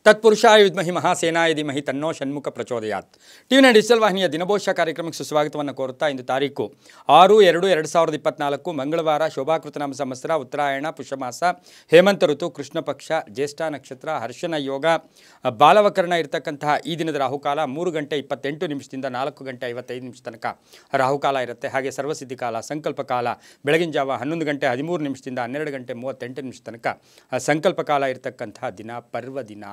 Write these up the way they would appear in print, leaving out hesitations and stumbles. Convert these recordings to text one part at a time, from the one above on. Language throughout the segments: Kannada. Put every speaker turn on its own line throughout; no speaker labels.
ತತ್ಪುರುಷಾಯ ವಿದ್ಮಹಿ ಮಹಾಸೇನಾಯ ಧೀಮಹಿ ತನ್ನೋ ಷಣ್ಮುಖ ಪ್ರಚೋದಯಾತ್. ಟಿವಿ9 ಡಿಜಿಟಲ್ ವಾಹಿನಿಯ ದಿನಭೋಷ್ಯ ಕಾರ್ಯಕ್ರಮಕ್ಕೆ ಸುಸ್ವಾಗತವನ್ನು ಕೋರುತ್ತಾ ಇಂದು ತಾರೀಕು 6/2/2024 ಮಂಗಳವಾರ ಶೋಭಾಕೃತನಾಮ ಸಂವತ್ಸರ ಉತ್ತರಾಯಣ ಪುಷ್ಯಮಾಸ ಹೇಮಂತ ಋತು ಕೃಷ್ಣ ಪಕ್ಷ ಜ್ಯೇಷ್ಠ ನಕ್ಷತ್ರ ಹರ್ಷಣ ಯೋಗ ಬಾಲವಕರಣ ಇರತಕ್ಕಂತಹ ಈ ದಿನದ ರಾಹುಕಾಲ 3:28 4:55 ತನಕ ರಾಹುಕಾಲ ಇರುತ್ತೆ. ಹಾಗೆ ಸರ್ವಸಿದ್ಧಿ ಕಾಲ ಸಂಕಲ್ಪ ಕಾಲ ಬೆಳಗಿನ ಜಾವ 11:13 12:38 ತನಕ ಸಂಕಲ್ಪ ಕಾಲ ಇರತಕ್ಕಂತಹ ದಿನ ಪರ್ವ ದಿನ,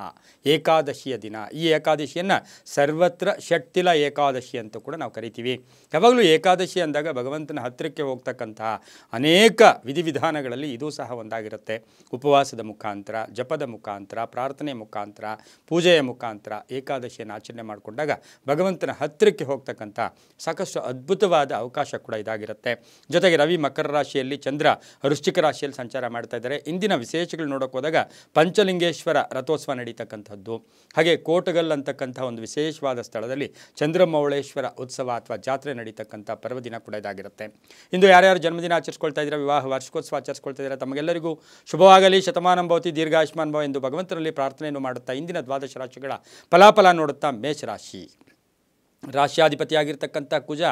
ಏಕಾದಶಿಯ ದಿನ. ಈ ಏಕಾದಶಿಯನ್ನು ಸರ್ವತ್ರ ಷಟ್ತಿಲ ಏಕಾದಶಿ ಅಂತ ಕೂಡ ನಾವು ಕರಿತೀವಿ. ಯಾವಾಗಲೂ ಏಕಾದಶಿ ಅಂದಾಗ ಭಗವಂತನ ಹತ್ತಿರಕ್ಕೆ ಹೋಗ್ತಕ್ಕಂತಹ ಅನೇಕ ವಿಧಿವಿಧಾನಗಳಲ್ಲಿ ಇದೂ ಸಹ ಒಂದಾಗಿರುತ್ತೆ. ಉಪವಾಸದ ಮುಖಾಂತರ, ಜಪದ ಮುಖಾಂತರ, ಪ್ರಾರ್ಥನೆ ಮುಖಾಂತರ, ಪೂಜೆಯ ಮುಖಾಂತರ ಏಕಾದಶಿಯನ್ನು ಆಚರಣೆ ಮಾಡಿಕೊಂಡಾಗ ಭಗವಂತನ ಹತ್ತಿರಕ್ಕೆ ಹೋಗ್ತಕ್ಕಂಥ ಸಾಕಷ್ಟು ಅದ್ಭುತವಾದ ಅವಕಾಶ ಕೂಡ ಇದಾಗಿರುತ್ತೆ. ಜೊತೆಗೆ ರವಿ ಮಕರ ರಾಶಿಯಲ್ಲಿ, ಚಂದ್ರ ವೃಶ್ಚಿಕ ರಾಶಿಯಲ್ಲಿ ಸಂಚಾರ ಮಾಡ್ತಾ ಇದ್ದಾರೆ. ಇಂದಿನ ವಿಶೇಷಗಳು ನೋಡೋಕೆ ಹೋದಾಗ ಪಂಚಲಿಂಗೇಶ್ವರ ರಥೋತ್ಸವ ನಡೀತಕ್ಕಂಥದ್ದು, ಹಾಗೆ ಕೋಟಗಲ್ ಅಂತಕ್ಕಂಥ ಒಂದು ವಿಶೇಷವಾದ ಸ್ಥಳದಲ್ಲಿ ಚಂದ್ರಮೌಳೇಶ್ವರ ಉತ್ಸವ ಅಥವಾ ಜಾತ್ರೆ ನಡೀತಕ್ಕಂಥ ಪರ್ವದಿನ ಕೂಡ ಇದಾಗಿರುತ್ತೆ. ಇಂದು ಯಾರ್ಯಾರು ಜನ್ಮದಿನ ಆಚರಿಸ್ಕೊಳ್ತಾ ಇದ್ದೀರಾ, ವಿವಾಹ ವಾರ್ಷಿಕೋತ್ಸವ ಆಚರಿಸ್ಕೊಳ್ತಾ ಇದ್ದೀರಾ, ತಮಗೆಲ್ಲರಿಗೂ ಶುಭವಾಗಲಿ, ಶತಮಾನಂ ಭವತಿ, ದೀರ್ಘಾಯುಷ್ಮಾನ್ ಭವ ಎಂದು ಭಗವಂತನಲ್ಲಿ ಪ್ರಾರ್ಥನೆಯನ್ನು ಮಾಡುತ್ತಾ ಇಂದಿನ ದ್ವಾದಶ ರಾಶಿಗಳ ಫಲಾಫಲ ನೋಡುತ್ತಾ ಮೇಷರಾಶಿ ರಾಶಿಯಾಧಿಪತಿಯಾಗಿರ್ತಕ್ಕಂಥ ಕುಜ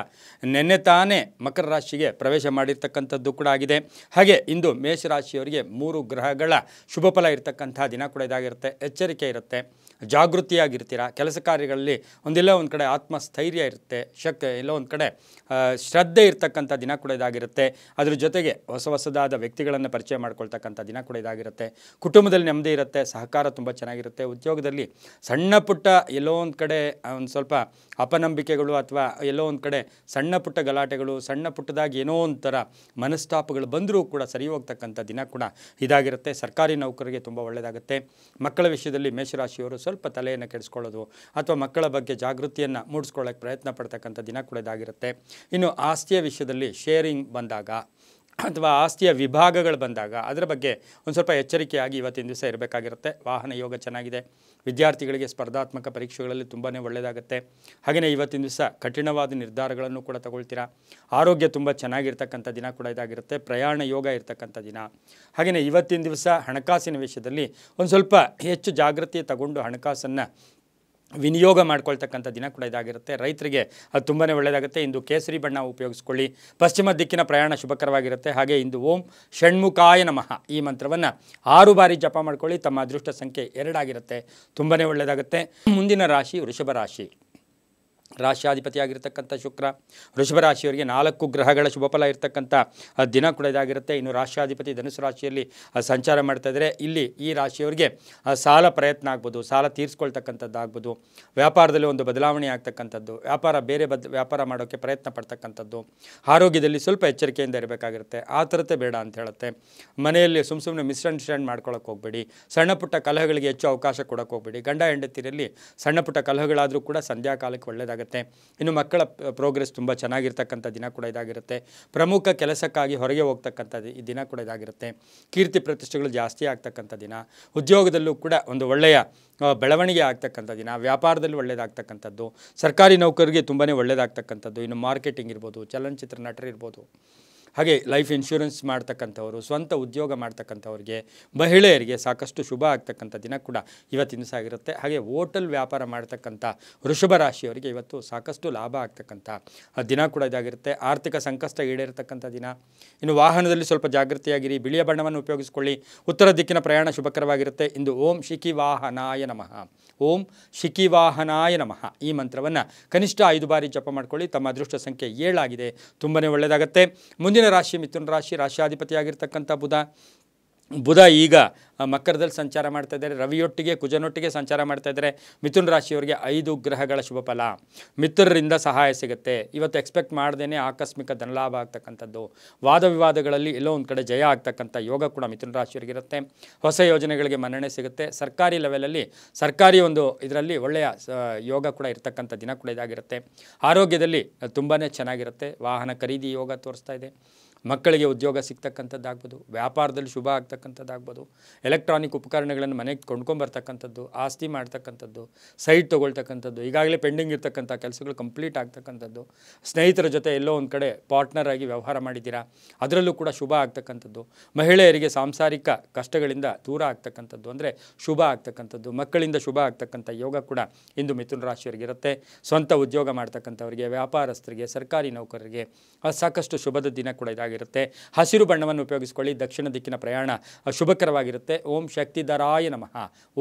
ನೆನ್ನೆ ತಾನೇ ಮಕರ ರಾಶಿಗೆ ಪ್ರವೇಶ ಮಾಡಿರ್ತಕ್ಕಂಥದ್ದು ಕೂಡ ಆಗಿದೆ. ಹಾಗೆ ಇಂದು ಮೇಷರಾಶಿಯವರಿಗೆ 3 ಗ್ರಹಗಳ ಶುಭ ಫಲ ಇರತಕ್ಕಂಥ ದಿನ ಕೂಡ ಇದಾಗಿರುತ್ತೆ. ಎಚ್ಚರಿಕೆ ಇರುತ್ತೆ, ಜಾಗೃತಿಯಾಗಿರ್ತೀರ. ಕೆಲಸ ಕಾರ್ಯಗಳಲ್ಲಿ ಒಂದೆಲ್ಲ ಒಂದು ಕಡೆ ಆತ್ಮಸ್ಥೈರ್ಯ ಇರುತ್ತೆ, ಎಲ್ಲೋ ಒಂದು ಕಡೆ ಶ್ರದ್ಧೆ ಇರ್ತಕ್ಕಂಥ ದಿನ ಕೂಡ ಇದಾಗಿರುತ್ತೆ. ಅದ್ರ ಜೊತೆಗೆ ಹೊಸದಾದ ವ್ಯಕ್ತಿಗಳನ್ನು ಪರಿಚಯ ಮಾಡ್ಕೊಳ್ತಕ್ಕಂಥ ದಿನ ಕೂಡ ಇದಾಗಿರುತ್ತೆ. ಕುಟುಂಬದಲ್ಲಿ ನೆಮ್ಮದಿ ಇರುತ್ತೆ, ಸಹಕಾರ ತುಂಬ ಚೆನ್ನಾಗಿರುತ್ತೆ. ಉದ್ಯೋಗದಲ್ಲಿ ಸಣ್ಣ ಪುಟ್ಟ ಎಲ್ಲೋ ಒಂದು ಕಡೆ ಒಂದು ಸ್ವಲ್ಪ ಅಪನಂಬಿಕೆಗಳು ಅಥವಾ ಎಲ್ಲೋ ಒಂದು ಕಡೆ ಸಣ್ಣ ಪುಟ್ಟ ಗಲಾಟೆಗಳು, ಸಣ್ಣ ಪುಟ್ಟದಾಗಿ ಏನೋ ಒಂಥರ ಮನಸ್ತಾಪಗಳು ಬಂದರೂ ಕೂಡ ಸರಿ ಹೋಗ್ತಕ್ಕಂಥ ದಿನ ಕೂಡ ಇದಾಗಿರುತ್ತೆ. ಸರ್ಕಾರಿ ನೌಕರರಿಗೆ ತುಂಬ ಒಳ್ಳೆಯದಾಗುತ್ತೆ. ಮಕ್ಕಳ ವಿಷಯದಲ್ಲಿ ಮೇಷರಾಶಿಯವರು ಸ್ವಲ್ಪ ತಲೆಯನ್ನು ಕೆಡಿಸ್ಕೊಳ್ಳೋದು ಅಥವಾ ಮಕ್ಕಳ ಬಗ್ಗೆ ಜಾಗೃತಿಯನ್ನು ಮೂಡಿಸ್ಕೊಳ್ಳೋಕ್ಕೆ ಪ್ರಯತ್ನ ಪಡ್ತಕ್ಕಂಥ ದಿನ ಕೂಡ ಇದಾಗಿರುತ್ತೆ. ಇನ್ನು ಆಸ್ತಿಯ ವಿಷಯದಲ್ಲಿ ಶೇರಿಂಗ್ ಬಂದಾಗ ಅಥವಾ ಆಸ್ತಿಯ ವಿಭಾಗಗಳು ಬಂದಾಗ ಅದರ ಬಗ್ಗೆ ಒಂದು ಸ್ವಲ್ಪ ಎಚ್ಚರಿಕೆಯಾಗಿ ಇವತ್ತಿನ ದಿವಸ ಇರಬೇಕಾಗಿರುತ್ತೆ. ವಾಹನ ಯೋಗ ಚೆನ್ನಾಗಿದೆ. ವಿದ್ಯಾರ್ಥಿಗಳಿಗೆ ಸ್ಪರ್ಧಾತ್ಮಕ ಪರೀಕ್ಷೆಗಳಲ್ಲಿ ತುಂಬಾ ಒಳ್ಳೆಯದಾಗುತ್ತೆ. ಹಾಗೆಯೇ ಇವತ್ತಿನ ದಿವಸ ಕಠಿಣವಾದ ನಿರ್ಧಾರಗಳನ್ನು ಕೂಡ ತಗೊಳ್ತೀರಾ. ಆರೋಗ್ಯ ತುಂಬ ಚೆನ್ನಾಗಿರ್ತಕ್ಕಂಥ ದಿನ ಕೂಡ ಇದಾಗಿರುತ್ತೆ. ಪ್ರಯಾಣ ಯೋಗ ಇರ್ತಕ್ಕಂಥ ದಿನ. ಹಾಗೆಯೇ ಇವತ್ತಿನ ದಿವಸ ಹಣಕಾಸಿನ ವಿಷಯದಲ್ಲಿ ಒಂದು ಸ್ವಲ್ಪ ಹೆಚ್ಚು ಜಾಗೃತಿ ತಗೊಂಡು ಹಣಕಾಸನ್ನು ವಿನಿಯೋಗ ಮಾಡ್ಕೊಳ್ತಕ್ಕಂಥ ದಿನ ಕೂಡ ಇದಾಗಿರುತ್ತೆ. ರೈತರಿಗೆ ಅದು ತುಂಬಾ ಒಳ್ಳೆಯದಾಗುತ್ತೆ. ಇಂದು ಕೇಸರಿ ಬಣ್ಣ ಉಪಯೋಗಿಸ್ಕೊಳ್ಳಿ. ಪಶ್ಚಿಮ ದಿಕ್ಕಿನ ಪ್ರಯಾಣ ಶುಭಕರವಾಗಿರುತ್ತೆ. ಹಾಗೆ ಇಂದು ಓಂ ಷಣ್ಮುಖಾಯ ನಮಃ ಈ ಮಂತ್ರವನ್ನು 6 ಬಾರಿ ಜಪ ಮಾಡ್ಕೊಳ್ಳಿ. ತಮ್ಮ ಅದೃಷ್ಟ ಸಂಖ್ಯೆ 2 ಆಗಿರುತ್ತೆ. ತುಂಬಾ ಒಳ್ಳೆಯದಾಗುತ್ತೆ. ಮುಂದಿನ ರಾಶಿ ವೃಷಭ ರಾಶಿ. ರಾಶಿಯಾಧಿಪತಿಯಾಗಿರ್ತಕ್ಕಂಥ ಶುಕ್ರ ವೃಷಭ ರಾಶಿಯವರಿಗೆ 4 ಗ್ರಹಗಳ ಶುಭಫಲ ಇರತಕ್ಕಂಥ ದಿನ ಕೂಡ ಇದಾಗಿರುತ್ತೆ. ಇನ್ನು ರಾಶಿಯಾಧಿಪತಿ ಧನುಸು ರಾಶಿಯಲ್ಲಿ ಸಂಚಾರ ಮಾಡ್ತಾ ಇದ್ದಾರೆ. ಇಲ್ಲಿ ಈ ರಾಶಿಯವರಿಗೆ ಸಾಲ ಪ್ರಯತ್ನ ಆಗ್ಬೋದು, ಸಾಲ ತೀರಿಸ್ಕೊಳ್ತಕ್ಕಂಥದ್ದು ಆಗ್ಬೋದು, ವ್ಯಾಪಾರದಲ್ಲಿ ಒಂದು ಬದಲಾವಣೆ ಆಗ್ತಕ್ಕಂಥದ್ದು, ವ್ಯಾಪಾರ ಮಾಡೋಕ್ಕೆ ಪ್ರಯತ್ನ ಪಡ್ತಕ್ಕಂಥದ್ದು. ಆರೋಗ್ಯದಲ್ಲಿ ಸ್ವಲ್ಪ ಎಚ್ಚರಿಕೆಯಿಂದ ಇರಬೇಕಾಗಿರುತ್ತೆ. ಆ ಥರತೆ ಬೇಡ ಅಂತ ಹೇಳುತ್ತೆ. ಮನೆಯಲ್ಲಿ ಸುಮ್ಮನೆ ಮಿಸ್ಅಂಡರ್ಸ್ಟ್ಯಾಂಡ್ ಮಾಡ್ಕೊಳ್ಳೋಕೆ ಹೋಗಬೇಡಿ. ಸಣ್ಣ ಪುಟ್ಟ ಕಲಹಗಳಿಗೆ ಹೆಚ್ಚು ಅವಕಾಶ ಕೊಡೋಕೆ ಹೋಗಬೇಡಿ. ಗಂಡ ಹೆಂಡತಿರಲ್ಲಿ ಸಣ್ಣ ಪುಟ್ಟ ಕಲಹಗಳಾದರೂ ಕೂಡ ಸಂಧ್ಯಾಕಾಲಕ್ಕೆ ಒಳ್ಳೆಯದಾಗುತ್ತೆ. ಇನ್ನು ಮಕ್ಕಳ ಪ್ರೋಗ್ರೆಸ್ ತುಂಬ ಚೆನ್ನಾಗಿರ್ತಕ್ಕಂಥ ದಿನ ಕೂಡ ಇದಾಗಿರುತ್ತೆ. ಪ್ರಮುಖ ಕೆಲಸಕ್ಕಾಗಿ ಹೊರಗೆ ಹೋಗ್ತಕ್ಕಂಥ ದಿನ ಕೂಡ ಇದಾಗಿರುತ್ತೆ. ಕೀರ್ತಿ ಪ್ರತಿಷ್ಠೆಗಳು ಜಾಸ್ತಿ ಆಗ್ತಕ್ಕಂಥ ದಿನ. ಉದ್ಯೋಗದಲ್ಲೂ ಕೂಡ ಒಂದು ಒಳ್ಳೆಯ ಬೆಳವಣಿಗೆ ಆಗ್ತಕ್ಕಂಥ ದಿನ. ವ್ಯಾಪಾರದಲ್ಲಿ ಒಳ್ಳೆಯದಾಗ್ತಕ್ಕಂಥದ್ದು. ಸರ್ಕಾರಿ ನೌಕರರಿಗೆ ತುಂಬಾ ಒಳ್ಳೆಯದಾಗ್ತಕ್ಕಂಥದ್ದು. ಇನ್ನು ಮಾರ್ಕೆಟಿಂಗ್ ಇರ್ಬೋದು, ಚಲನಚಿತ್ರ ನಟರಿರ್ಬೋದು, ಹಾಗೆ ಲೈಫ್ ಇನ್ಶೂರೆನ್ಸ್ ಮಾಡ್ತಕ್ಕಂಥವರು, ಸ್ವಂತ ಉದ್ಯೋಗ ಮಾಡ್ತಕ್ಕಂಥವ್ರಿಗೆ, ಮಹಿಳೆಯರಿಗೆ ಸಾಕಷ್ಟು ಶುಭ ಆಗ್ತಕ್ಕಂಥ ದಿನ ಕೂಡ ಇವತ್ತಿನ ದಿವಸ ಆಗಿರುತ್ತೆ. ಹಾಗೆ ಹೋಟೆಲ್ ವ್ಯಾಪಾರ ಮಾಡ್ತಕ್ಕಂಥ ವೃಷಭ ರಾಶಿಯವರಿಗೆ ಇವತ್ತು ಸಾಕಷ್ಟು ಲಾಭ ಆಗ್ತಕ್ಕಂಥ ದಿನ ಕೂಡ ಇದಾಗಿರುತ್ತೆ. ಆರ್ಥಿಕ ಸಂಕಷ್ಟ ಈಡೇರತಕ್ಕಂಥ ದಿನ. ಇನ್ನು ವಾಹನದಲ್ಲಿ ಸ್ವಲ್ಪ ಜಾಗೃತಿಯಾಗಿರಿ. ಬಿಳಿಯ ಬಣ್ಣವನ್ನು ಉಪಯೋಗಿಸ್ಕೊಳ್ಳಿ. ಉತ್ತರ ದಿಕ್ಕಿನ ಪ್ರಯಾಣ ಶುಭಕರವಾಗಿರುತ್ತೆ. ಇಂದು ಓಂ ಶಿಖಿವಾಹನಾಯ ನಮಃ, ಓಂ ಶಿಖಿವಾಹನಾಯ ನಮಃ ಈ ಮಂತ್ರವನ್ನು ಕನಿಷ್ಠ 5 ಬಾರಿ ಜಪ ಮಾಡ್ಕೊಳ್ಳಿ. ತಮ್ಮ ಅದೃಷ್ಟ ಸಂಖ್ಯೆ 7 ಆಗಿದೆ. ತುಂಬಾ ಒಳ್ಳೆಯದಾಗುತ್ತೆ. ಮುಂದಿನ ರಾಶಿ ಮಿಥುನ ರಾಶಿ. ರಾಶಿಯಾಧಿಪತಿಯಾಗಿರ್ತಕ್ಕಂಥ ಬುಧ ಈಗ ಮಕರದಲ್ಲಿ ಸಂಚಾರ ಮಾಡ್ತಾ ಇದ್ದಾರೆ. ರವಿಯೊಟ್ಟಿಗೆ ಕುಜನೊಟ್ಟಿಗೆ ಸಂಚಾರ ಮಾಡ್ತಾ ಇದ್ದಾರೆ. ಮಿಥುನ ರಾಶಿಯವರಿಗೆ 5 ಗ್ರಹಗಳ ಶುಭ ಫಲ. ಮಿತ್ರರಿಂದ ಸಹಾಯ ಸಿಗುತ್ತೆ. ಇವತ್ತು ಎಕ್ಸ್ಪೆಕ್ಟ್ ಮಾಡ್ದೇ ಆಕಸ್ಮಿಕ ಧನಲಾಭ ಆಗ್ತಕ್ಕಂಥದ್ದು. ವಾದ ವಿವಾದಗಳಲ್ಲಿ ಎಲ್ಲೋ ಒಂದು ಕಡೆ ಜಯ ಆಗ್ತಕ್ಕಂಥ ಯೋಗ ಕೂಡ ಮಿಥುನ ರಾಶಿಯವರಿಗಿರುತ್ತೆ. ಹೊಸ ಯೋಜನೆಗಳಿಗೆ ಮನ್ನಣೆ ಸಿಗುತ್ತೆ. ಸರ್ಕಾರಿ ಲೆವೆಲಲ್ಲಿ ಸರ್ಕಾರಿ ಒಂದು ಇದರಲ್ಲಿ ಒಳ್ಳೆಯ ಯೋಗ ಕೂಡ ಇರ್ತಕ್ಕಂಥ ದಿನ ಕೂಡ ಇದಾಗಿರುತ್ತೆ. ಆರೋಗ್ಯದಲ್ಲಿ ತುಂಬಾ ಚೆನ್ನಾಗಿರುತ್ತೆ. ವಾಹನ ಖರೀದಿ ಯೋಗ ತೋರಿಸ್ತಾ ಇದೆ. ಮಕ್ಕಳಿಗೆ ಉದ್ಯೋಗ ಸಿಗ್ತಕ್ಕಂಥದ್ದಾಗ್ಬೋದು, ವ್ಯಾಪಾರದಲ್ಲಿ ಶುಭ ಆಗ್ತಕ್ಕಂಥದ್ದಾಗ್ಬೋದು, ಎಲೆಕ್ಟ್ರಾನಿಕ್ ಉಪಕರಣಗಳನ್ನು ಮನೆಗೆ ಕೊಂಡ್ಕೊಂಬರ್ತಕ್ಕಂಥದ್ದು, ಆಸ್ತಿ ಮಾಡ್ತಕ್ಕಂಥದ್ದು, ಸೈಟ್ ತೊಗೊಳ್ತಕ್ಕಂಥದ್ದು, ಈಗಾಗಲೇ ಪೆಂಡಿಂಗ್ ಇರ್ತಕ್ಕಂಥ ಕೆಲಸಗಳು ಕಂಪ್ಲೀಟ್ ಆಗ್ತಕ್ಕಂಥದ್ದು, ಸ್ನೇಹಿತರ ಜೊತೆ ಎಲ್ಲೋ ಒಂದು ಕಡೆ ಪಾರ್ಟ್ನರ್ ಆಗಿ ವ್ಯವಹಾರ ಮಾಡಿದ್ದೀರಾ, ಅದರಲ್ಲೂ ಕೂಡ ಶುಭ ಆಗ್ತಕ್ಕಂಥದ್ದು, ಮಹಿಳೆಯರಿಗೆ ಸಾಂಸಾರಿಕ ಕಷ್ಟಗಳಿಂದ ದೂರ ಆಗ್ತಕ್ಕಂಥದ್ದು ಅಂದರೆ ಶುಭ ಆಗ್ತಕ್ಕಂಥದ್ದು, ಮಕ್ಕಳಿಂದ ಶುಭ ಆಗ್ತಕ್ಕಂಥ ಯೋಗ ಕೂಡ ಇಂದು ಮಿಥುನ ರಾಶಿಯವರಿಗೆ ಇರುತ್ತೆ. ಸ್ವಂತ ಉದ್ಯೋಗ ಮಾಡ್ತಕ್ಕಂಥವರಿಗೆ, ವ್ಯಾಪಾರಸ್ಥರಿಗೆ, ಸರ್ಕಾರಿ ನೌಕರರಿಗೆ ಸಾಕಷ್ಟು ಶುಭದ ದಿನ ಕೂಡ ಇದಾಗಿರುತ್ತೆ. ಹಸಿರು ಬಣ್ಣವನ್ನು ಉಪಯೋಗಿಸ್ಕೊಳ್ಳಿ. ದಕ್ಷಿಣ ದಿಕ್ಕಿನ ಪ್ರಯಾಣ ಶುಭಕರವಾಗಿರುತ್ತೆ. ಓಂ ಶಕ್ತಿಧರಾಯ ನಮಃ,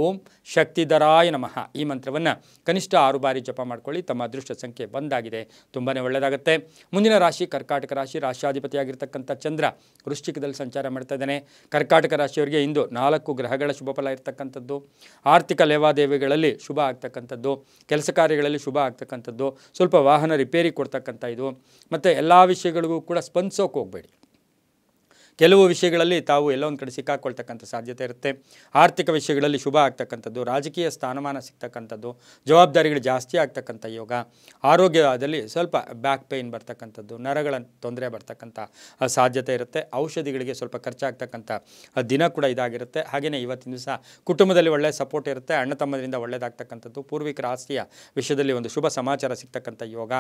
ಓಂ ಶಕ್ತಿಧರಾಯ ನಮಃ ಈ ಮಂತ್ರವನ್ನು ಕನಿಷ್ಠ 6 ಬಾರಿ ಜಪ ಮಾಡ್ಕೊಳ್ಳಿ. ತಮ್ಮ ಅದೃಷ್ಟ ಸಂಖ್ಯೆ ಬಂದಾಗಿದೆ, ತುಂಬಾ ಒಳ್ಳೆಯದಾಗುತ್ತೆ. ಮುಂದಿನ ರಾಶಿ ಕರ್ಕಾಟಕ ರಾಶಿ. ರಾಶಿಯಾಧಿಪತಿಯಾಗಿರ್ತಕ್ಕಂಥ ಚಂದ್ರ ವೃಶ್ಚಿಕದಲ್ಲಿ ಸಂಚಾರ ಮಾಡ್ತಾ ಇದ್ದಾನೆ. ಕರ್ಕಾಟಕ ರಾಶಿಯವರಿಗೆ ಇಂದು 4 ಗ್ರಹಗಳ ಶುಭ ಫಲ ಇರತಕ್ಕಂಥದ್ದು. ಆರ್ಥಿಕ ಲೇವಾದೇವಿಗಳಲ್ಲಿ ಶುಭ ಆಗ್ತಕ್ಕಂಥದ್ದು, ಕೆಲಸ ಕಾರ್ಯಗಳಲ್ಲಿ ಶುಭ ಆಗ್ತಕ್ಕಂಥದ್ದು, ಸ್ವಲ್ಪ ವಾಹನ ರಿಪೇರಿ ಕೊಡ್ತಕ್ಕಂಥ ಇದು. ಮತ್ತು ಎಲ್ಲ ವಿಷಯಗಳಿಗೂ ಕೂಡ ಸ್ಪಂದಿಸೋಕೆ ಹೋಗಬೇಡಿ. ಕೆಲವು ವಿಷಯಗಳಲ್ಲಿ ತಾವು ಎಲ್ಲೋ ಒಂದು ಕಡೆ ಸಿಕ್ಕಾಕೊಳ್ತಕ್ಕಂಥ ಸಾಧ್ಯತೆ ಇರುತ್ತೆ. ಆರ್ಥಿಕ ವಿಷಯಗಳಲ್ಲಿ ಶುಭ ಆಗ್ತಕ್ಕಂಥದ್ದು, ರಾಜಕೀಯ ಸ್ಥಾನಮಾನ ಸಿಗ್ತಕ್ಕಂಥದ್ದು, ಜವಾಬ್ದಾರಿಗಳು ಜಾಸ್ತಿ ಆಗ್ತಕ್ಕಂಥ ಯೋಗ. ಆರೋಗ್ಯದಲ್ಲಿ ಸ್ವಲ್ಪ ಬ್ಯಾಕ್ ಪೇಯ್ನ್ ಬರ್ತಕ್ಕಂಥದ್ದು, ನರಗಳ ತೊಂದರೆ ಬರ್ತಕ್ಕಂಥ ಸಾಧ್ಯತೆ ಇರುತ್ತೆ. ಔಷಧಿಗಳಿಗೆ ಸ್ವಲ್ಪ ಖರ್ಚಾಗ್ತಕ್ಕಂಥ ದಿನ ಕೂಡ ಇದಾಗಿರುತ್ತೆ. ಹಾಗೆಯೇ ಇವತ್ತಿನ ದಿವಸ ಕುಟುಂಬದಲ್ಲಿ ಒಳ್ಳೆಯ ಸಪೋರ್ಟ್ ಇರುತ್ತೆ. ಅಣ್ಣ ತಮ್ಮದರಿಂದ ಒಳ್ಳೆಯದಾಗ್ತಕ್ಕಂಥದ್ದು, ಪೂರ್ವಿಕರ ಆಸ್ತಿಯ ವಿಷಯದಲ್ಲಿ ಒಂದು ಶುಭ ಸಮಾಚಾರ ಸಿಗ್ತಕ್ಕಂಥ ಯೋಗ.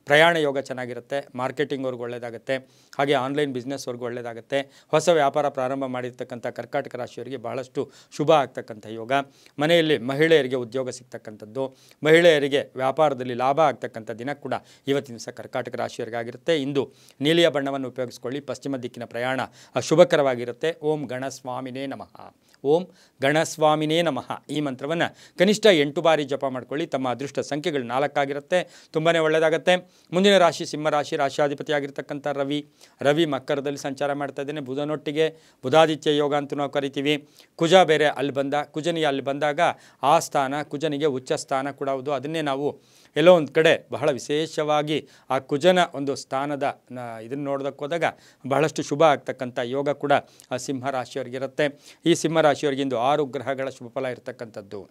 ಪ್ರಯಾಣ ಯೋಗ ಚೆನ್ನಾಗಿರುತ್ತೆ. ಮಾರ್ಕೆಟಿಂಗ್ವರೆಗೂ ಒಳ್ಳೆಯದಾಗುತ್ತೆ. ಹಾಗೆ ಆನ್ಲೈನ್ ಬಿಸ್ನೆಸ್ವರೆಗೂ ಒಳ್ಳೆಯದಾಗುತ್ತೆ. ಹೊಸ ವ್ಯಾಪಾರ ಪ್ರಾರಂಭ ಮಾಡಿರ್ತಕ್ಕಂಥ ಕರ್ಕಾಟಕ ರಾಶಿಯವರಿಗೆ ಬಹಳಷ್ಟು ಶುಭ ಆಗ್ತಕ್ಕಂಥ ಯೋಗ. ಮನೆಯಲ್ಲಿ ಮಹಿಳೆಯರಿಗೆ ಉದ್ಯೋಗ ಸಿಗ್ತಕ್ಕಂಥದ್ದು, ಮಹಿಳೆಯರಿಗೆ ವ್ಯಾಪಾರದಲ್ಲಿ ಲಾಭ ಆಗ್ತಕ್ಕಂಥ ದಿನ ಕೂಡ ಇವತ್ತಿನ ದಿವಸ ಕರ್ಕಾಟಕ ರಾಶಿಯವರಿಗಾಗಿರುತ್ತೆ. ಇಂದು ನೀಲಿಯ ಬಣ್ಣವನ್ನು ಉಪಯೋಗಿಸ್ಕೊಳ್ಳಿ. ಪಶ್ಚಿಮ ದಿಕ್ಕಿನ ಪ್ರಯಾಣ ಶುಭಕರವಾಗಿರುತ್ತೆ. ಓಂ ಗಣಸ್ವಾಮಿನೇ ನಮಃ, ಓಂ ಗಣಸ್ವಾಮಿನೇ ನಮಃ ಈ ಮಂತ್ರವನ್ನು ಕನಿಷ್ಠ 8 ಬಾರಿ ಜಪ ಮಾಡ್ಕೊಳ್ಳಿ. ತಮ್ಮ ಅದೃಷ್ಟ ಸಂಖ್ಯೆಗಳು 4 ಆಗಿರುತ್ತೆ, ತುಂಬಾ ಒಳ್ಳೆಯದಾಗುತ್ತೆ. ಮುಂದಿನ ರಾಶಿ ಸಿಂಹರಾಶಿ. ರಾಶಿಯಾಧಿಪತಿಯಾಗಿರ್ತಕ್ಕಂಥ ರವಿ ಮಕರದಲ್ಲಿ ಸಂಚಾರ ಮಾಡ್ತಾ ಇದ್ದೇನೆ. ಬುಧನೊಟ್ಟಿಗೆ ಬುಧಾದಿತ್ಯ ಯೋಗ ಅಂತ ನಾವು ಕರಿತೀವಿ. ಕುಜ ಬೇರೆ ಅಲ್ಲಿ ಕುಜನಿಗೆ ಅಲ್ಲಿ ಬಂದಾಗ ಆ ಸ್ಥಾನ ಕುಜನಿಗೆ ಉಚ್ಚ ಸ್ಥಾನ ಕೂಡ ಹೌದು. ಅದನ್ನೇ ನಾವು ಎಲ್ಲೋ ಒಂದು ಕಡೆ ಬಹಳ ವಿಶೇಷವಾಗಿ ಆ ಕುಜನ ಒಂದು ಸ್ಥಾನದ ಇದನ್ನು ನೋಡೋದಕ್ಕೆ ಹೋದಾಗ ಬಹಳಷ್ಟು ಶುಭ ಆಗ್ತಕ್ಕಂಥ ಯೋಗ ಕೂಡ ಸಿಂಹರಾಶಿಯವರಿಗಿರುತ್ತೆ. ಈ ಸಿಂಹರಾಶಿಯವರಿಗಿಂದು 6 ಗ್ರಹಗಳ ಶುಭ ಫಲ ಇರತಕ್ಕಂಥದ್ದು.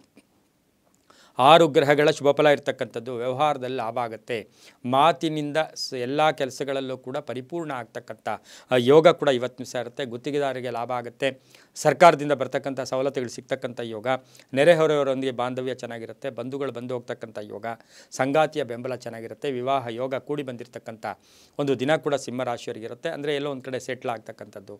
6 ಗ್ರಹಗಳ ಶುಭ ಫಲ ಇರತಕ್ಕಂಥದ್ದು. ವ್ಯವಹಾರದಲ್ಲಿ ಲಾಭ ಆಗುತ್ತೆ. ಮಾತಿನಿಂದ ಎಲ್ಲ ಕೆಲಸಗಳಲ್ಲೂ ಕೂಡ ಪರಿಪೂರ್ಣ ಆಗ್ತಕ್ಕಂಥ ಯೋಗ ಕೂಡ ಇವತ್ತು ದಿವಸ ಇರುತ್ತೆ. ಗುತ್ತಿಗೆದಾರರಿಗೆ ಲಾಭ ಆಗುತ್ತೆ. ಸರ್ಕಾರದಿಂದ ಬರ್ತಕ್ಕಂಥ ಸವಲತ್ತುಗಳು ಸಿಗ್ತಕ್ಕಂಥ ಯೋಗ. ನೆರೆಹೊರೆಯವರೊಂದಿಗೆ ಬಾಂಧವ್ಯ ಚೆನ್ನಾಗಿರುತ್ತೆ. ಬಂಧುಗಳು ಬಂದು ಹೋಗ್ತಕ್ಕಂಥ ಯೋಗ. ಸಂಗಾತಿಯ ಬೆಂಬಲ ಚೆನ್ನಾಗಿರುತ್ತೆ. ವಿವಾಹ ಯೋಗ ಕೂಡಿ ಬಂದಿರತಕ್ಕಂಥ ಒಂದು ದಿನ ಕೂಡ ಸಿಂಹರಾಶಿಯವರಿಗಿರುತ್ತೆ. ಅಂದರೆ ಎಲ್ಲೋ ಒಂದು ಕಡೆ ಸೆಟ್ಲ್ ಆಗ್ತಕ್ಕಂಥದ್ದು,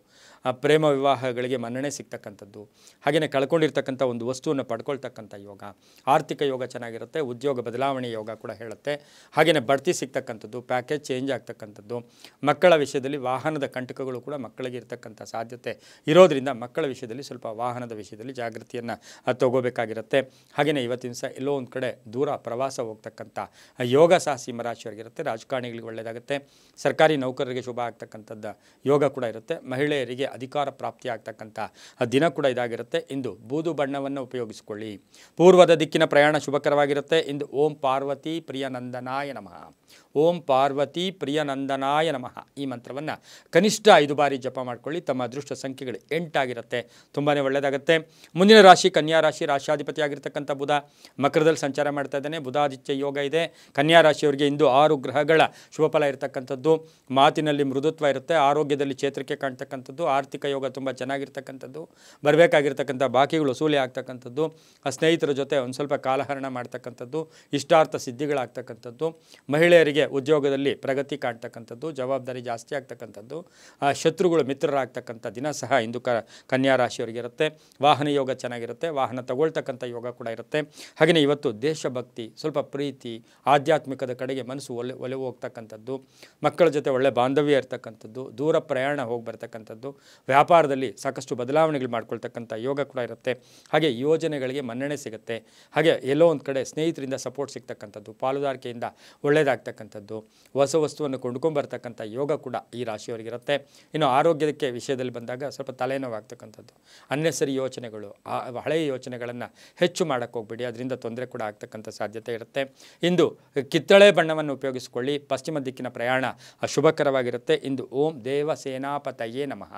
ಪ್ರೇಮ ವಿವಾಹಗಳಿಗೆ ಮನ್ನಣೆ ಸಿಗ್ತಕ್ಕಂಥದ್ದು, ಹಾಗೆಯೇ ಕಳ್ಕೊಂಡಿರ್ತಕ್ಕಂಥ ಒಂದು ವಸ್ತುವನ್ನು ಪಡ್ಕೊಳ್ತಕ್ಕಂಥ ಯೋಗ. ಆರ್ಥಿಕ ಯೋಗ ಚೆನ್ನಾಗಿರುತ್ತೆ. ಉದ್ಯೋಗ ಬದಲಾವಣೆ ಯೋಗ ಕೂಡ ಹೇಳುತ್ತೆ. ಹಾಗೆಯೇ ಬಡ್ತಿ ಸಿಗ್ತಕ್ಕಂಥದ್ದು, ಪ್ಯಾಕೇಜ್ ಚೇಂಜ್ ಆಗ್ತಕ್ಕಂಥದ್ದು. ಮಕ್ಕಳ ವಿಷಯದಲ್ಲಿ ವಾಹನದ ಕಂಟಕಗಳು ಕೂಡ ಮಕ್ಕಳಿಗೆ ಇರತಕ್ಕಂಥ ಸಾಧ್ಯತೆ ಇರೋದರಿಂದ ಮಕ್ಕಳ ವಿಷಯದಲ್ಲಿ ಸ್ವಲ್ಪ ವಾಹನದ ವಿಷಯದಲ್ಲಿ ಜಾಗೃತಿಯನ್ನು ತಗೋಬೇಕಾಗಿರುತ್ತೆ. ಹಾಗೆಯೇ ಇವತ್ತಿನ ದಿವಸ ಎಲ್ಲೋ ಒಂದು ಕಡೆ ದೂರ ಪ್ರವಾಸ ಹೋಗ್ತಕ್ಕಂಥ ಯೋಗ ಸಹ ಸಿಂಹರಾಶಿಯವರಿಗಿರುತ್ತೆ. ರಾಜಕಾರಣಿಗಳಿಗೆ ಒಳ್ಳೆಯದಾಗುತ್ತೆ. ಸರ್ಕಾರಿ ನೌಕರರಿಗೆ ಶುಭ ಆಗ್ತಕ್ಕಂಥದ್ದು ಯೋಗ ಕೂಡ ಇರುತ್ತೆ. ಮಹಿಳೆಯರಿಗೆ ಅಧಿಕಾರ ಪ್ರಾಪ್ತಿ ಆಗ್ತಕ್ಕಂಥ ದಿನ ಕೂಡ ಇದಾಗಿರುತ್ತೆ. ಇಂದು ಬೂದು ಬಣ್ಣವನ್ನು ಉಪಯೋಗಿಸಿಕೊಳ್ಳಿ. ಪೂರ್ವದ ದಿಕ್ಕಿನ ಪ್ರಯಾಣ ಶುಭಕರವಾಗಿರುತ್ತೆ. ಇಂದು ಓಂ ಪಾರ್ವತಿ ಪ್ರಿಯನಂದನಾಯ ನಮಃ, ಓಂ ಪಾರ್ವತಿ ಪ್ರಿಯನಂದನಾಯ ನಮಃ ಈ ಮಂತ್ರವನ್ನು ಕನಿಷ್ಠ 5 ಬಾರಿ ಜಪ ಮಾಡ್ಕೊಳ್ಳಿ. ತಮ್ಮ ಅದೃಷ್ಟ ಸಂಖ್ಯೆಗಳು 8 ಆಗಿರುತ್ತೆ, ತುಂಬಾ ಒಳ್ಳೆಯದಾಗುತ್ತೆ. ಮುಂದಿನ ರಾಶಿ ಕನ್ಯಾ ರಾಶಿ. ರಾಶಿಯಾಧಿಪತಿಯಾಗಿರ್ತಕ್ಕಂಥ ಬುಧ ಮಕರದಲ್ಲಿ ಸಂಚಾರ ಮಾಡ್ತಾ ಇದ್ದಾನೆ. ಬುಧಾದಿತ್ಯ ಯೋಗ ಇದೆ. ಕನ್ಯಾ ರಾಶಿಯವರಿಗೆ ಇಂದು 6 ಗ್ರಹಗಳ ಶುಭಫಲ ಇರತಕ್ಕಂಥದ್ದು. ಮಾತಿನಲ್ಲಿ ಮೃದುತ್ವ ಇರುತ್ತೆ. ಆರೋಗ್ಯದಲ್ಲಿ ಚೇತರಿಕೆ ಕಾಣ್ತಕ್ಕಂಥದ್ದು. ಆರ್ಥಿಕ ಯೋಗ ತುಂಬ ಚೆನ್ನಾಗಿರ್ತಕ್ಕಂಥದ್ದು. ಬರಬೇಕಾಗಿರ್ತಕ್ಕಂಥ ಬಾಕಿಗಳು ವಸೂಲಿ ಆಗ್ತಕ್ಕಂಥದ್ದು. ಸ್ನೇಹಿತರ ಜೊತೆ ಒಂದು ಸ್ವಲ್ಪ ಕಾಲಹರಣ ಮಾಡ್ತಕ್ಕಂಥದ್ದು. ಇಷ್ಟಾರ್ಥ ಸಿದ್ಧಿಗಳಾಗ್ತಕ್ಕಂಥದ್ದು. ಮಹಿಳೆಯರಿಗೆ ಉದ್ಯೋಗದಲ್ಲಿ ಪ್ರಗತಿ ಕಾಣ್ತಕ್ಕಂಥದ್ದು. ಜವಾಬ್ದಾರಿ ಜಾಸ್ತಿ ಆಗ್ತಕ್ಕಂಥದ್ದು. ಶತ್ರುಗಳು ಮಿತ್ರರಾಗ್ತಕ್ಕಂಥ ದಿನ ಸಹ ಇಂದು ಕನ್ಯಾ ರಾಶಿಯವರಿಗಿರುತ್ತೆ. ವಾಹನ ಯೋಗ ಚೆನ್ನಾಗಿರುತ್ತೆ. ವಾಹನ ತಗೊಳ್ತಕ್ಕಂಥ ಯೋಗ ಕೂಡ ಇರುತ್ತೆ. ಹಾಗೆಯೇ ಇವತ್ತು ದೇಶಭಕ್ತಿ, ಸ್ವಲ್ಪ ಪ್ರೀತಿ, ಆಧ್ಯಾತ್ಮಿಕದ ಕಡೆಗೆ ಮನಸ್ಸು ಒಲವು ಹೋಗ್ತಕ್ಕಂಥದ್ದು. ಮಕ್ಕಳ ಜೊತೆ ಒಳ್ಳೆ ಬಾಂಧವ್ಯ ಇರ್ತಕ್ಕಂಥದ್ದು. ದೂರ ಪ್ರಯಾಣ ಹೋಗಿ ಬರ್ತಕ್ಕಂಥದ್ದು. ವ್ಯಾಪಾರದಲ್ಲಿ ಸಾಕಷ್ಟು ಬದಲಾವಣೆಗಳು ಮಾಡ್ಕೊಳ್ತಕ್ಕಂಥ ಯೋಗ ಕೂಡ ಇರುತ್ತೆ. ಹಾಗೆ ಯೋಜನೆಗಳಿಗೆ ಮನ್ನಣೆ ಸಿಗುತ್ತೆ. ಹಾಗೆ ಎಲ್ಲೋ ಒಂದು ಕಡೆ ಸ್ನೇಹಿತರಿಂದ ಸಪೋರ್ಟ್ ಸಿಗ್ತಕ್ಕಂಥದ್ದು. ಪಾಲುದಾರಿಕೆಯಿಂದ ಒಳ್ಳೆಯದಾಗ್ತಕ್ಕಂಥದ್ದು. ಹೊಸ ವಸ್ತುವನ್ನು ಕೊಂಡ್ಕೊಂಬರ್ತಕ್ಕಂಥ ಯೋಗ ಕೂಡ ಈ ರಾಶಿಯವರಿಗಿರುತ್ತೆ. ಇನ್ನು ಆರೋಗ್ಯಕ್ಕೆ ವಿಷಯದಲ್ಲಿ ಬಂದಾಗ ಸ್ವಲ್ಪ ತಲೆನೋವಾಗ್ತಕ್ಕಂಥದ್ದು, ಅನ್ನೆಸರಿ ಯೋಚನೆಗಳು, ಹಳೆಯ ಯೋಚನೆಗಳನ್ನು ಹೆಚ್ಚು ಮಾಡೋಕ್ಕೆ ಹೋಗ್ಬೇಡಿ. ಅದರಿಂದ ತೊಂದರೆ ಕೂಡ ಆಗ್ತಕ್ಕಂಥ ಸಾಧ್ಯತೆ ಇರುತ್ತೆ. ಇಂದು ಕಿತ್ತಳೆ ಬಣ್ಣವನ್ನು ಉಪಯೋಗಿಸಿಕೊಳ್ಳಿ. ಪಶ್ಚಿಮ ದಿಕ್ಕಿನ ಪ್ರಯಾಣ ಶುಭಕರವಾಗಿರುತ್ತೆ. ಇಂದು ಓಂ ದೇವ ಸೇನಾಪತಯೇ ನಮಃ,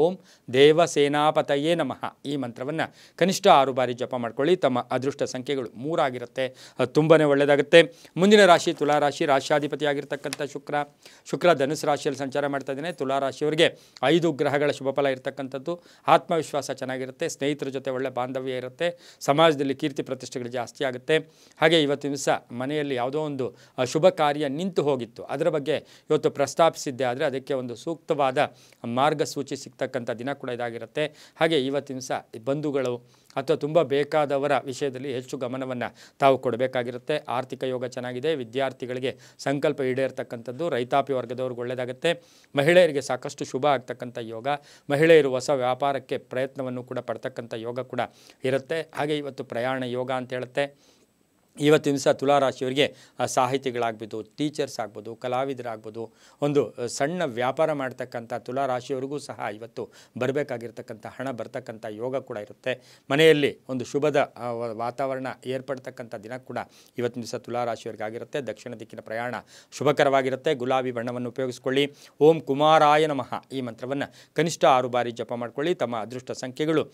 ಓಂ ದೇವಸೇನಾಪತಯೇ ನಮಃ ಈ ಮಂತ್ರವನ್ನು ಕನಿಷ್ಠ 6 ಬಾರಿ ಜಪ ಮಾಡ್ಕೊಳ್ಳಿ. ತಮ್ಮ ಅದೃಷ್ಟ ಸಂಖ್ಯೆಗಳು 3 ಆಗಿರುತ್ತೆ, ತುಂಬಾ ಒಳ್ಳೆಯದಾಗುತ್ತೆ. ಮುಂದಿನ ರಾಶಿ ತುಲಾರಾಶಿ. ರಾಶ್ಯಾಧಿಪತಿಯಾಗಿರ್ತಕ್ಕಂಥ ಶುಕ್ರ ಧನುಸು ರಾಶಿಯಲ್ಲಿ ಸಂಚಾರ ಮಾಡ್ತಾ ಇದ್ದೇನೆ. ತುಲಾರಾಶಿಯವರಿಗೆ 5 ಗ್ರಹಗಳ ಶುಭ ಫಲ ಇರತಕ್ಕಂಥದ್ದು. ಆತ್ಮವಿಶ್ವಾಸ ಚೆನ್ನಾಗಿರುತ್ತೆ, ಸ್ನೇಹಿತರ ಜೊತೆ ಒಳ್ಳೆ ಬಾಂಧವ್ಯ ಇರುತ್ತೆ, ಸಮಾಜದಲ್ಲಿ ಕೀರ್ತಿ ಪ್ರತಿಷ್ಠೆಗಳು ಜಾಸ್ತಿ ಆಗುತ್ತೆ. ಹಾಗೆ ಇವತ್ತಿನ ದಿವಸ ಮನೆಯಲ್ಲಿ ಯಾವುದೋ ಒಂದು ಶುಭ ಕಾರ್ಯ ನಿಂತು ಹೋಗಿತ್ತು, ಅದರ ಬಗ್ಗೆ ಇವತ್ತು ಪ್ರಸ್ತಾಪಿಸಿದ್ದೆ ಆದರೆ ಅದಕ್ಕೆ ಒಂದು ಸೂಕ್ತವಾದ ಮಾರ್ಗಸೂಚಿ ಸಿಗ್ತಕ್ಕಂಥ ದಿನ ಕೂಡ ಇದಾಗಿರುತ್ತೆ. ಹಾಗೆ ಇವತ್ತಿನ ದಿವಸ ಬಂಧುಗಳು ಅಥವಾ ತುಂಬ ಬೇಕಾದವರ ವಿಷಯದಲ್ಲಿ ಹೆಚ್ಚು ಗಮನವನ್ನು ತಾವು ಕೊಡಬೇಕಾಗಿರುತ್ತೆ. ಆರ್ಥಿಕ ಯೋಗ ಚೆನ್ನಾಗಿದೆ, ವಿದ್ಯಾರ್ಥಿಗಳಿಗೆ ಸಂಕಲ್ಪ ಈಡೇರ್ತಕ್ಕಂಥದ್ದು, ರೈತಾಪಿ ವರ್ಗದವ್ರಿಗೆ ಒಳ್ಳೆಯದಾಗುತ್ತೆ. ಮಹಿಳೆಯರಿಗೆ ಸಾಕಷ್ಟು ಶುಭ ಆಗ್ತಕ್ಕಂಥ ಯೋಗ, ಮಹಿಳೆಯರು ಹೊಸ ವ್ಯಾಪಾರಕ್ಕೆ ಪ್ರಯತ್ನವನ್ನು ಕೂಡ ಪಡ್ತಕ್ಕಂಥ ಯೋಗ ಕೂಡ ಇರುತ್ತೆ. ಹಾಗೆ ಇವತ್ತು ಪ್ರಯಾಣ ಯೋಗ ಅಂತ ಹೇಳುತ್ತೆ. ಇವತ್ತಿನ ದಿವಸ ತುಲಾರಾಶಿಯವರಿಗೆ ಸಾಹಿತಿಗಳಾಗ್ಬೋದು, ಟೀಚರ್ಸ್ ಆಗ್ಬೋದು, ಕಲಾವಿದರಾಗ್ಬೋದು, ಒಂದು ಸಣ್ಣ ವ್ಯಾಪಾರ ಮಾಡ್ತಕ್ಕಂಥ ತುಲಾರಾಶಿಯವರಿಗೂ ಸಹ ಇವತ್ತು ಬರಬೇಕಾಗಿರ್ತಕ್ಕಂಥ ಹಣ ಬರ್ತಕ್ಕಂಥ ಯೋಗ ಕೂಡ ಇರುತ್ತೆ. ಮನೆಯಲ್ಲಿ ಒಂದು ಶುಭದ ವಾತಾವರಣ ಏರ್ಪಡ್ತಕ್ಕಂಥ ದಿನ ಕೂಡ ಇವತ್ತಿನ ದಿವಸ ತುಲಾರಾಶಿಯವರಿಗಾಗಿರುತ್ತೆ. ದಕ್ಷಿಣ ದಿಕ್ಕಿನ ಪ್ರಯಾಣ ಶುಭಕರವಾಗಿರುತ್ತೆ. ಗುಲಾಬಿ ಬಣ್ಣವನ್ನು ಉಪಯೋಗಿಸ್ಕೊಳ್ಳಿ. ಓಂ ಕುಮಾರಾಯ ನಮಃ ಈ ಮಂತ್ರವನ್ನು ಕನಿಷ್ಠ 6 ಬಾರಿ ಜಪ ಮಾಡ್ಕೊಳ್ಳಿ. ತಮ್ಮ ಅದೃಷ್ಟ ಸಂಖ್ಯೆಗಳು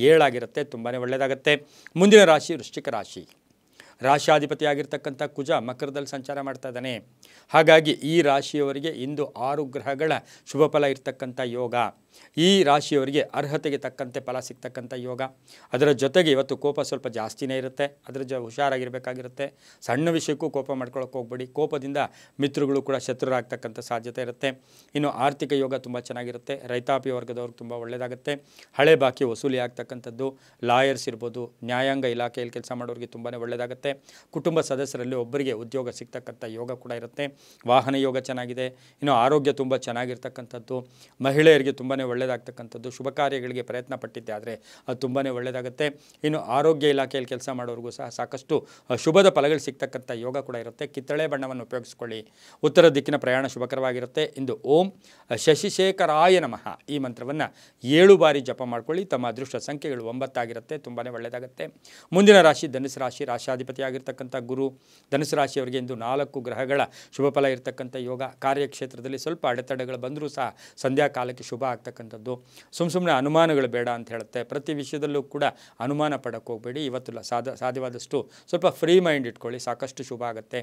7 ಆಗಿರುತ್ತೆ, ತುಂಬಾ ಒಳ್ಳೆಯದಾಗುತ್ತೆ. ಮುಂದಿನ ರಾಶಿ ವೃಶ್ಚಿಕ ರಾಶಿ. ರಾಶ್ಯಾಧಿಪತಿಯಾಗಿರ್ತಕ್ಕಂಥ ಕುಜ ಮಕರದಲ್ಲಿ ಸಂಚಾರ ಮಾಡ್ತಾ ಇದ್ದಾನೆ. ಹಾಗಾಗಿ ಈ ರಾಶಿಯವರಿಗೆ ಇಂದು 6 ಗ್ರಹಗಳ ಶುಭ ಫಲ ಇರ್ತಕ್ಕಂಥ ಯೋಗ. ಈ ರಾಶಿಯವರಿಗೆ ಅರ್ಹತೆಗೆ ತಕ್ಕಂತೆ ಫಲ ಸಿಗ್ತಕ್ಕಂಥ ಯೋಗ. ಅದರ ಜೊತೆಗೆ ಇವತ್ತು ಕೋಪ ಸ್ವಲ್ಪ ಜಾಸ್ತಿನೇ ಇರುತ್ತೆ, ಅದರ ಹುಷಾರಾಗಿರಬೇಕಾಗಿರುತ್ತೆ. ಸಣ್ಣ ವಿಷಯಕ್ಕೂ ಕೋಪ ಮಾಡ್ಕೊಳ್ಳೋಕೆ ಹೋಗ್ಬೇಡಿ, ಕೋಪದಿಂದ ಮಿತ್ರಗಳು ಕೂಡ ಶತ್ರುರಾಗ್ತಕ್ಕಂಥ ಸಾಧ್ಯತೆ ಇರುತ್ತೆ. ಇನ್ನು ಆರ್ಥಿಕ ಯೋಗ ತುಂಬ ಚೆನ್ನಾಗಿರುತ್ತೆ, ರೈತಾಪಿ ವರ್ಗದವ್ರಿಗೆ ತುಂಬ ಒಳ್ಳೆಯದಾಗುತ್ತೆ. ಹಳೆ ಬಾಕಿ ವಸೂಲಿ ಆಗ್ತಕ್ಕಂಥದ್ದು, ಲಾಯರ್ಸ್ ಇರ್ಬೋದು, ನ್ಯಾಯಾಂಗ ಇಲಾಖೆಯಲ್ಲಿ ಕೆಲಸ ಮಾಡೋರಿಗೆ ತುಂಬಾ ಒಳ್ಳೆಯದಾಗುತ್ತೆ. ಕುಟುಂಬ ಸದಸ್ಯರಲ್ಲಿ ಒಬ್ಬರಿಗೆ ಉದ್ಯೋಗ ಸಿಗ್ತಕ್ಕಂಥ ಯೋಗ ಕೂಡ ಇರುತ್ತೆ. ವಾಹನ ಯೋಗ ಚೆನ್ನಾಗಿದೆ. ಇನ್ನು ಆರೋಗ್ಯ ತುಂಬ ಚೆನ್ನಾಗಿರ್ತಕ್ಕಂಥದ್ದು, ಮಹಿಳೆಯರಿಗೆ ತುಂಬಾ ಒಳ್ಳೆಯದಾಗ್ತಕ್ಕಂಥದ್ದು, ಶುಭ ಕಾರ್ಯಗಳಿಗೆ ಪ್ರಯತ್ನ ಪಟ್ಟಿದ್ದೆ ಆದರೆ ಅದು ತುಂಬಾ ಒಳ್ಳೆಯದಾಗುತ್ತೆ. ಇನ್ನು ಆರೋಗ್ಯ ಇಲಾಖೆಯಲ್ಲಿ ಕೆಲಸ ಮಾಡೋರಿಗೂ ಸಹ ಸಾಕಷ್ಟು ಶುಭದ ಫಲಗಳು ಸಿಗ್ತಕ್ಕಂಥ ಯೋಗ ಕೂಡ ಇರುತ್ತೆ. ಕಿತ್ತಳೆ ಬಣ್ಣವನ್ನು ಉಪಯೋಗಿಸ್ಕೊಳ್ಳಿ. ಉತ್ತರ ದಿಕ್ಕಿನ ಪ್ರಯಾಣ ಶುಭಕರವಾಗಿರುತ್ತೆ. ಇಂದು ಓಂ ಶಶಿಶೇಖರಾಯ ನಮಃ ಈ ಮಂತ್ರವನ್ನು 7 ಬಾರಿ ಜಪ ಮಾಡ್ಕೊಳ್ಳಿ. ತಮ್ಮ ಅದೃಷ್ಟ ಸಂಖ್ಯೆಗಳು 9 ಆಗಿರುತ್ತೆ, ತುಂಬಾ ಒಳ್ಳೆಯದಾಗುತ್ತೆ. ಮುಂದಿನ ರಾಶಿ ಧನುಸು ರಾಶಿ. ರಾಶ್ಯಾಧಿಪತಿಯಾಗಿರ್ತಕ್ಕಂಥ ಗುರು. ಧನುಸು ರಾಶಿಯವರಿಗೆ ಇಂದು 4 ಗ್ರಹಗಳ ಶುಭ ಫಲ ಇರತಕ್ಕಂಥ ಯೋಗ. ಕಾರ್ಯಕ್ಷೇತ್ರದಲ್ಲಿ ಸ್ವಲ್ಪ ಅಡೆತಡೆಗಳು ಬಂದರೂ ಸಹ ಸಂಧ್ಯಾ ಕಾಲಕ್ಕೆ ಶುಭ ಆಗ್ತಕ್ಕಂಥದ್ದು. ಸುಮ್ಮನೆ ಅನುಮಾನಗಳು ಬೇಡ ಅಂತ ಹೇಳುತ್ತೆ. ಪ್ರತಿ ವಿಷಯದಲ್ಲೂ ಕೂಡ ಅನುಮಾನ ಪಡಕ್ಕೆ ಹೋಗಬೇಡಿ. ಇವತ್ತು ಸಾಧ್ಯವಾದಷ್ಟು ಸ್ವಲ್ಪ ಫ್ರೀ ಮೈಂಡ್ ಇಟ್ಕೊಳ್ಳಿ, ಸಾಕಷ್ಟು ಶುಭ ಆಗುತ್ತೆ.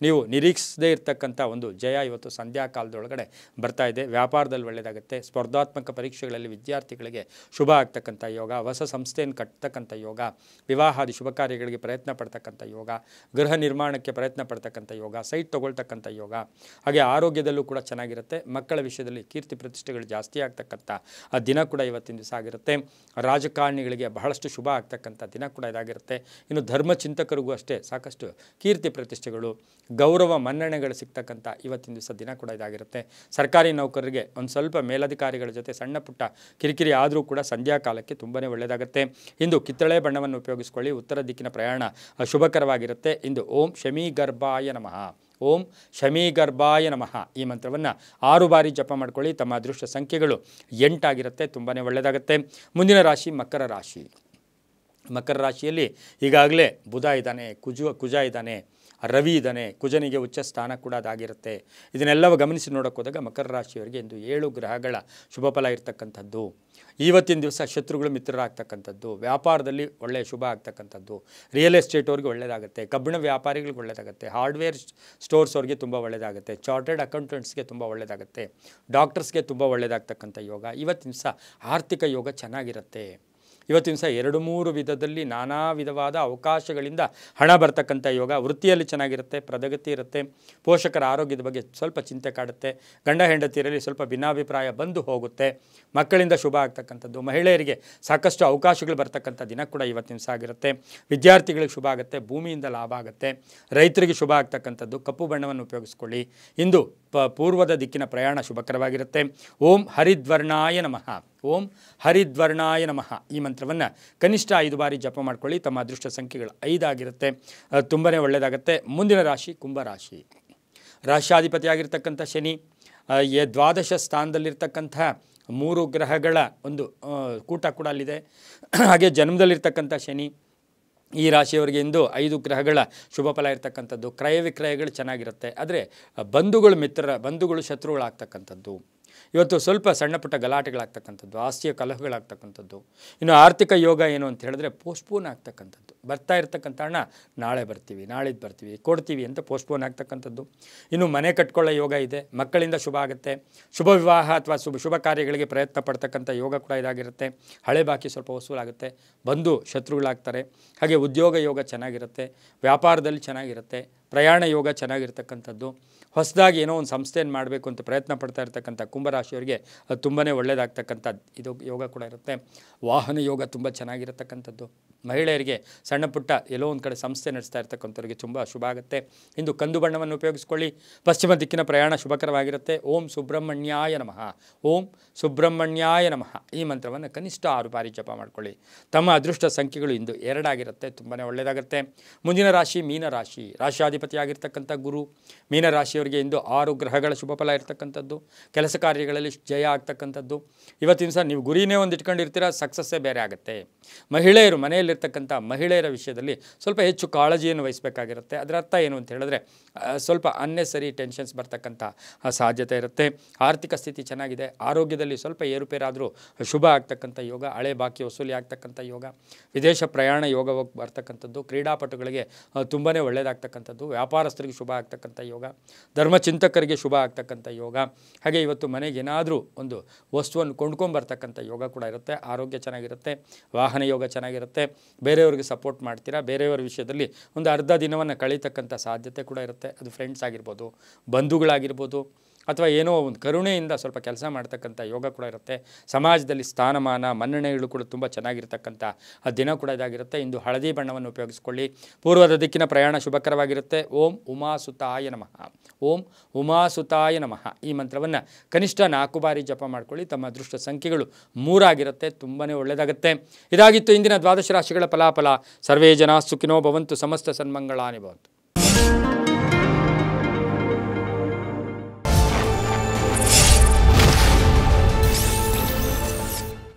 ನೀವು ನಿರೀಕ್ಷಿಸದೇ ಇರತಕ್ಕಂಥ ಒಂದು ಜಯ ಇವತ್ತು ಸಂಧ್ಯಾ ಕಾಲದೊಳಗಡೆ ಬರ್ತಾ ಇದೆ. ವ್ಯಾಪಾರದಲ್ಲಿ ಒಳ್ಳೆಯದಾಗುತ್ತೆ. ಸ್ಪರ್ಧಾತ್ಮಕ ಪರೀಕ್ಷೆಗಳಲ್ಲಿ ವಿದ್ಯಾರ್ಥಿಗಳಿಗೆ ಶುಭ ಆಗ್ತಕ್ಕಂಥ ಯೋಗ. ಹೊಸ ಸಂಸ್ಥೆಯನ್ನು ಕಟ್ಟತಕ್ಕಂಥ ಯೋಗ. ವಿವಾಹಾದಿ ಶುಭ ಕಾರ್ಯಗಳಿಗೆ ಪ್ರಯತ್ನ ಪಡ್ತಕ್ಕಂಥ ಯೋಗ. ಗೃಹ ನಿರ್ಮಾಣಕ್ಕೆ ಪ್ರಯತ್ನ ಪಡ್ತಕ್ಕಂಥ ಯೋಗ. ಸೈಟ್ ತಗೊಳ್ತಕ್ಕಂಥ ಯೋಗ. ಹಾಗೆ ಆರೋಗ್ಯದಲ್ಲೂ ಕೂಡ ಚೆನ್ನಾಗಿರುತ್ತೆ. ಮಕ್ಕಳ ವಿಷಯದಲ್ಲಿ ಕೀರ್ತಿ ಪ್ರತಿಷ್ಠೆಗಳು ಜಾಸ್ತಿ ಆಗ್ತಕ್ಕಂಥ ದಿನ ಕೂಡ ಇವತ್ತಿನ ದಿವಸ ಆಗಿರುತ್ತೆ. ರಾಜಕಾರಣಿಗಳಿಗೆ ಬಹಳಷ್ಟು ಶುಭ ಆಗ್ತಕ್ಕಂಥ ದಿನ ಕೂಡ ಇದಾಗಿರುತ್ತೆ. ಇನ್ನು ಧರ್ಮಚಿಂತಕರಿಗೂ ಅಷ್ಟೇ ಸಾಕಷ್ಟು ಕೀರ್ತಿ ಪ್ರತಿಷ್ಠೆಗಳು, ಗೌರವ ಮನ್ನಣೆಗಳು ಸಿಗ್ತಕ್ಕಂಥ ಇವತ್ತಿನ ದಿವಸ ದಿನ ಕೂಡ ಇದಾಗಿರುತ್ತೆ. ಸರ್ಕಾರಿ ನೌಕರರಿಗೆ ಒಂದು ಸ್ವಲ್ಪ ಮೇಲಧಿಕಾರಿಗಳ ಜೊತೆ ಸಣ್ಣ ಪುಟ್ಟ ಕಿರಿಕಿರಿ ಆದರೂ ಕೂಡ ಸಂಧ್ಯಾ ಕಾಲಕ್ಕೆ ತುಂಬಾ ಒಳ್ಳೆಯದಾಗುತ್ತೆ. ಇಂದು ಕಿತ್ತಳೆ ಬಣ್ಣವನ್ನು ಉಪಯೋಗಿಸ್ಕೊಳ್ಳಿ. ಉತ್ತರ ದಿಕ್ಕಿನ ಪ್ರಯಾಣ ಶುಭಕರವಾಗಿರುತ್ತೆ. ಇಂದು ಓಂ ಶಮೀಗರ್ಭಾಯ ನಮಃ ಓಂ ಶಮೀಗರ್ಭಾಯ ನಮಃ ಈ ಮಂತ್ರವನ್ನು 6 ಬಾರಿ ಜಪ ಮಾಡ್ಕೊಳ್ಳಿ. ತಮ್ಮ ಅದೃಷ್ಟ ಸಂಖ್ಯೆಗಳು 8 ಆಗಿರುತ್ತೆ, ತುಂಬಾ ಒಳ್ಳೆಯದಾಗುತ್ತೆ. ಮುಂದಿನ ರಾಶಿ ಮಕರ ರಾಶಿ. ಮಕರ ರಾಶಿಯಲ್ಲಿ ಈಗಾಗಲೇ ಬುಧ ಇದ್ದಾನೆ, ಕುಜ ಇದ್ದಾನೆ, ರವಿ ಇದ್ದಾನೆ. ಕುಜನಿಗೆ ಉಚ್ಚ ಸ್ಥಾನ ಕೂಡ ಅದಾಗಿರುತ್ತೆ. ಇದನ್ನೆಲ್ಲವ ಗಮನಿಸಿ ನೋಡೋಕೆ ಹೋದಾಗ ಮಕರ ರಾಶಿಯವರಿಗೆ ಇಂದು 7 ಗ್ರಹಗಳ ಶುಭ ಫಲ ಇರ್ತಕ್ಕಂಥದ್ದು. ಇವತ್ತಿನ ದಿವಸ ಶತ್ರುಗಳು ಮಿತ್ರರಾಗ್ತಕ್ಕಂಥದ್ದು, ವ್ಯಾಪಾರದಲ್ಲಿ ಒಳ್ಳೆಯ ಶುಭ ಆಗ್ತಕ್ಕಂಥದ್ದು, ರಿಯಲ್ ಎಸ್ಟೇಟ್ ಅವ್ರಿಗೆ ಒಳ್ಳೆಯದಾಗುತ್ತೆ, ಕಬ್ಬಿಣ ವ್ಯಾಪಾರಿಗಳಿಗೆ ಒಳ್ಳೆಯದಾಗುತ್ತೆ, ಹಾರ್ಡ್ವೇರ್ ಸ್ಟೋರ್ಸ್ ಅವ್ರಿಗೆ ತುಂಬ ಒಳ್ಳೆಯದಾಗುತ್ತೆ, ಚಾರ್ಟರ್ಡ್ ಅಕೌಂಟೆಂಟ್ಸ್ಗೆ ತುಂಬ ಒಳ್ಳೆಯದಾಗುತ್ತೆ, ಡಾಕ್ಟರ್ಸ್ಗೆ ತುಂಬ ಒಳ್ಳೆಯದಾಗ್ತಕ್ಕಂಥ ಯೋಗ. ಇವತ್ತಿನ ದಿವಸ ಆರ್ಥಿಕ ಯೋಗ ಚೆನ್ನಾಗಿರುತ್ತೆ. ಇವತ್ತಿನ ದಿವಸ 2-3 ವಿಧದಲ್ಲಿ ನಾನಾ ವಿಧವಾದ ಅವಕಾಶಗಳಿಂದ ಹಣ ಬರ್ತಕ್ಕಂಥ ಯೋಗ. ವೃತ್ತಿಯಲ್ಲಿ ಚೆನ್ನಾಗಿರುತ್ತೆ, ಪ್ರಗತಿ ಇರುತ್ತೆ. ಪೋಷಕರ ಆರೋಗ್ಯದ ಬಗ್ಗೆ ಸ್ವಲ್ಪ ಚಿಂತೆ ಕಾಡುತ್ತೆ. ಗಂಡ ಹೆಂಡತಿಯರಲ್ಲಿ ಸ್ವಲ್ಪ ಭಿನ್ನಾಭಿಪ್ರಾಯ ಬಂದು ಹೋಗುತ್ತೆ. ಮಕ್ಕಳಿಂದ ಶುಭ ಆಗ್ತಕ್ಕಂಥದ್ದು. ಮಹಿಳೆಯರಿಗೆ ಸಾಕಷ್ಟು ಅವಕಾಶಗಳು ಬರ್ತಕ್ಕಂಥ ದಿನ ಕೂಡ ಇವತ್ತಿನ ದಿವಸ ಆಗಿರುತ್ತೆ. ವಿದ್ಯಾರ್ಥಿಗಳಿಗೆ ಶುಭ ಆಗುತ್ತೆ, ಭೂಮಿಯಿಂದ ಲಾಭ ಆಗುತ್ತೆ. ರೈತರಿಗೆ ಶುಭ ಆಗ್ತಕ್ಕಂಥದ್ದು. ಕಪ್ಪು ಬಣ್ಣವನ್ನು ಉಪಯೋಗಿಸ್ಕೊಳ್ಳಿ. ಇಂದು ಪೂರ್ವದ ದಿಕ್ಕಿನ ಪ್ರಯಾಣ ಶುಭಕರವಾಗಿರುತ್ತೆ. ಓಂ ಹರಿದ್ವರ್ಣಾಯ ನಮಃ ಓಂ ಹರಿದ್ವರ್ಣಾಯ ನಮಃ ಈ ಮಂತ್ರವನ್ನು ಕನಿಷ್ಠ 5 ಬಾರಿ ಜಪ ಮಾಡ್ಕೊಳ್ಳಿ. ತಮ್ಮ ಅದೃಷ್ಟ ಸಂಖ್ಯೆಗಳು 5 ಆಗಿರುತ್ತೆ, ತುಂಬಾ ಒಳ್ಳೆಯದಾಗುತ್ತೆ. ಮುಂದಿನ ರಾಶಿ ಕುಂಭರಾಶಿ. ರಾಶ್ಯಾಧಿಪತಿಯಾಗಿರ್ತಕ್ಕಂಥ ಶನಿ, ದ್ವಾದಶ ಸ್ಥಾನದಲ್ಲಿರ್ತಕ್ಕಂಥ 3 ಗ್ರಹಗಳ ಒಂದು ಕೂಟ ಕೂಡ ಅಲ್ಲಿದೆ. ಹಾಗೆ ಜನ್ಮದಲ್ಲಿರ್ತಕ್ಕಂಥ ಶನಿ. ಈ ರಾಶಿಯವರಿಗೆ ಇಂದು 5 ಗ್ರಹಗಳ ಶುಭ ಫಲ ಇರ್ತಕ್ಕಂಥದ್ದು. ಕ್ರಯ ವಿಕ್ರಯಗಳು ಚೆನ್ನಾಗಿರುತ್ತೆ, ಆದರೆ ಬಂಧುಗಳು ಶತ್ರುಗಳಾಗ್ತಕ್ಕಂಥದ್ದು. ಇವತ್ತು ಸ್ವಲ್ಪ ಸಣ್ಣ ಪುಟ್ಟ ಗಲಾಟೆಗಳಾಗ್ತಕ್ಕಂಥದ್ದು, ಆಸ್ತಿಯ ಕಲಹಗಳಾಗ್ತಕ್ಕಂಥದ್ದು. ಇನ್ನು ಆರ್ಥಿಕ ಯೋಗ ಏನು ಅಂತ ಹೇಳಿದ್ರೆ ಪೋಸ್ಟ್ಪೋನ್ ಆಗ್ತಕ್ಕಂಥದ್ದು. ಬರ್ತಾ ಇರ್ತಕ್ಕಂಥ ಹಣ ನಾಳೆ ಬರ್ತೀವಿ, ನಾಳಿದ್ದು ಬರ್ತೀವಿ, ಕೊಡ್ತೀವಿ ಅಂತ ಪೋಸ್ಟ್ಪೋನ್ ಆಗ್ತಕ್ಕಂಥದ್ದು. ಇನ್ನು ಮನೆ ಕಟ್ಕೊಳ್ಳೋ ಯೋಗ ಇದೆ, ಮಕ್ಕಳಿಂದ ಶುಭ ಆಗುತ್ತೆ. ಶುಭ ವಿವಾಹ ಅಥವಾ ಶುಭ ಕಾರ್ಯಗಳಿಗೆ ಪ್ರಯತ್ನ ಪಡ್ತಕ್ಕಂಥ ಯೋಗ ಕೂಡ ಇದಾಗಿರುತ್ತೆ. ಹಳೆ ಬಾಕಿ ಸ್ವಲ್ಪ ವಸೂಲಾಗುತ್ತೆ, ಬಂದು ಶತ್ರುಗಳಾಗ್ತಾರೆ. ಹಾಗೆ ಉದ್ಯೋಗ ಯೋಗ ಚೆನ್ನಾಗಿರುತ್ತೆ, ವ್ಯಾಪಾರದಲ್ಲಿ ಚೆನ್ನಾಗಿರುತ್ತೆ, ಪ್ರಯಾಣ ಯೋಗ ಚೆನ್ನಾಗಿರ್ತಕ್ಕಂಥದ್ದು. ಹೊಸದಾಗಿ ಏನೋ ಒಂದು ಸಂಸ್ಥೆಯನ್ನು ಮಾಡಬೇಕು ಅಂತ ಪ್ರಯತ್ನ ಪಡ್ತಾ ಇರ್ತಕ್ಕಂಥ ಕುಂಭರಾಶಿಯವರಿಗೆ ಅದು ತುಂಬಾ ಒಳ್ಳೆಯದಾಗ್ತಕ್ಕಂಥ ಇದು ಯೋಗ ಕೂಡ ಇರುತ್ತೆ. ವಾಹನ ಯೋಗ ತುಂಬ ಚೆನ್ನಾಗಿರತಕ್ಕಂಥದ್ದು. ಮಹಿಳೆಯರಿಗೆ ಸಣ್ಣ ಪುಟ್ಟ ಎಲ್ಲೋ ಒಂದು ಕಡೆ ಸಂಸ್ಥೆ ನಡೆಸ್ತಾ ಇರ್ತಕ್ಕಂಥವ್ರಿಗೆ ತುಂಬ ಶುಭ ಆಗುತ್ತೆ. ಇಂದು ಕಂದು ಬಣ್ಣವನ್ನು ಉಪಯೋಗಿಸ್ಕೊಳ್ಳಿ. ಪಶ್ಚಿಮ ದಿಕ್ಕಿನ ಪ್ರಯಾಣ ಶುಭಕರವಾಗಿರುತ್ತೆ. ಓಂ ಸುಬ್ರಹ್ಮಣ್ಯಾಯ ನಮಃ, ಓಂ ಸುಬ್ರಹ್ಮಣ್ಯಾಯ ನಮಃ ಈ ಮಂತ್ರವನ್ನು ಕನಿಷ್ಠ 6 ಬಾರಿ ಜಪ ಮಾಡ್ಕೊಳ್ಳಿ. ತಮ್ಮ ಅದೃಷ್ಟ ಸಂಖ್ಯೆಗಳು ಇಂದು 2 ಆಗಿರುತ್ತೆ, ತುಂಬಾ ಒಳ್ಳೆಯದಾಗುತ್ತೆ. ಮುಂದಿನ ರಾಶಿ ಮೀನರಾಶಿ. ರಾಶಿಯಾಧಿಪತಿಯಾಗಿರ್ತಕ್ಕಂಥ ಗುರು. ಮೀನರಾಶಿಯವರಿಗೆ ಇಂದು 6 ಗ್ರಹಗಳ ಶುಭ ಫಲ ಇರ್ತಕ್ಕಂಥದ್ದು. ಕೆಲಸ ಕಾರ್ಯಗಳಲ್ಲಿ ಜಯ ಆಗ್ತಕ್ಕಂಥದ್ದು. ಇವತ್ತಿನ ಸಹ ನೀವು ಗುರಿನೇ ಒಂದು ಇಟ್ಕೊಂಡಿರ್ತೀರ, ಸಕ್ಸಸ್ಸೇ ಬೇರೆ ಆಗುತ್ತೆ. ಮಹಿಳೆಯರು ಮನೆಯಲ್ಲಿರ್ತಕ್ಕಂಥ ಮಹಿಳೆಯರ ವಿಷಯದಲ್ಲಿ ಸ್ವಲ್ಪ ಹೆಚ್ಚು ಕಾಳಜಿಯನ್ನು ವಹಿಸಬೇಕಾಗಿರುತ್ತೆ. ಅದರ ಅರ್ಥ ಏನು ಅಂತ ಹೇಳಿದ್ರೆ ಸ್ವಲ್ಪ ಅನ್ನೆಸರಿ ಟೆನ್ಷನ್ಸ್ ಬರ್ತಕ್ಕಂಥ ಸಾಧ್ಯತೆ ಇರುತ್ತೆ. ಆರ್ಥಿಕ ಸ್ಥಿತಿ ಚೆನ್ನಾಗಿದೆ. ಆರೋಗ್ಯದಲ್ಲಿ ಸ್ವಲ್ಪ ಏರುಪೇರಾದರೂ ಶುಭ ಆಗ್ತಕ್ಕಂಥ ಯೋಗ. ಹಳೆ ಬಾಕಿ ವಸೂಲಿ ಆಗ್ತಕ್ಕಂಥ ಯೋಗ. ವಿದೇಶ ಪ್ರಯಾಣ ಯೋಗ ಬರ್ತಕ್ಕಂಥದ್ದು. ಕ್ರೀಡಾಪಟುಗಳಿಗೆ ತುಂಬಾ ಒಳ್ಳೆಯದಾಗ್ತಕ್ಕಂಥದ್ದು. ವ್ಯಾಪಾರಸ್ಥರಿಗೆ ಶುಭ ಆಗ್ತಕ್ಕಂಥ ಯೋಗ. ಧರ್ಮಚಿಂತಕರಿಗೆ ಶುಭ ಆಗ್ತಕ್ಕಂಥ ಯೋಗ. ಹಾಗೆ ಇವತ್ತು ಮನೆಗೆ ಏನಾದರೂ ಒಂದು ವಸ್ತುವನ್ನು ಕೊಂಡ್ಕೊಂಬರ್ತಕ್ಕಂಥ ಯೋಗ ಕೂಡ ಇರುತ್ತೆ. ಆರೋಗ್ಯ ಚೆನ್ನಾಗಿರುತ್ತೆ. ವಾಹನ ಯೋಗ ಚೆನ್ನಾಗಿರುತ್ತೆ. ಬೇರೆಯವ್ರಿಗೆ ಸಪೋರ್ಟ್ ಮಾಡ್ತೀರಾ. ಬೇರೆಯವರ ವಿಷಯದಲ್ಲಿ ಒಂದು ಅರ್ಧ ದಿನವನ್ನು ಕಳೀತಕ್ಕಂಥ ಸಾಧ್ಯತೆ ಕೂಡ ಇರುತ್ತೆ. ಅದು ಫ್ರೆಂಡ್ಸ್ ಆಗಿರ್ಬೋದು, ಬಂಧುಗಳಾಗಿರ್ಬೋದು, ಅಥವಾ ಏನೋ ಒಂದು ಕರುಣೆಯಿಂದ ಸ್ವಲ್ಪ ಕೆಲಸ ಮಾಡ್ತಕ್ಕಂಥ ಯೋಗ ಕೂಡ ಇರುತ್ತೆ. ಸಮಾಜದಲ್ಲಿ ಸ್ಥಾನಮಾನ ಮನ್ನಣೆಗಳು ಕೂಡ ತುಂಬ ಚೆನ್ನಾಗಿರ್ತಕ್ಕಂಥ ದಿನ ಕೂಡ ಇದಾಗಿರುತ್ತೆ. ಇಂದು ಹಳದಿ ಬಣ್ಣವನ್ನು ಉಪಯೋಗಿಸ್ಕೊಳ್ಳಿ. ಪೂರ್ವದ ದಿಕ್ಕಿನ ಪ್ರಯಾಣ ಶುಭಕರವಾಗಿರುತ್ತೆ. ಓಂ ಉಮಾಸುತಾಯ ನಮಃ, ಓಂ ಉಮಾಸುತಾಯ ನಮಃ ಈ ಮಂತ್ರವನ್ನು ಕನಿಷ್ಠ 4 ಬಾರಿ ಜಪ ಮಾಡ್ಕೊಳ್ಳಿ. ತಮ್ಮ ಅದೃಷ್ಟ ಸಂಖ್ಯೆಗಳು 3 ಆಗಿರುತ್ತೆ, ತುಂಬಾ ಒಳ್ಳೆಯದಾಗುತ್ತೆ. ಇದಾಗಿತ್ತು ಇಂದಿನ ದ್ವಾದಶ ರಾಶಿಗಳ ಫಲಾಫಲ. ಸರ್ವೇ ಜನ ಸುಖಿನೋ ಭವಂತು, ಸಮಸ್ತ ಸನ್ಮಂಗಳಾನಿ ಭವಂತು.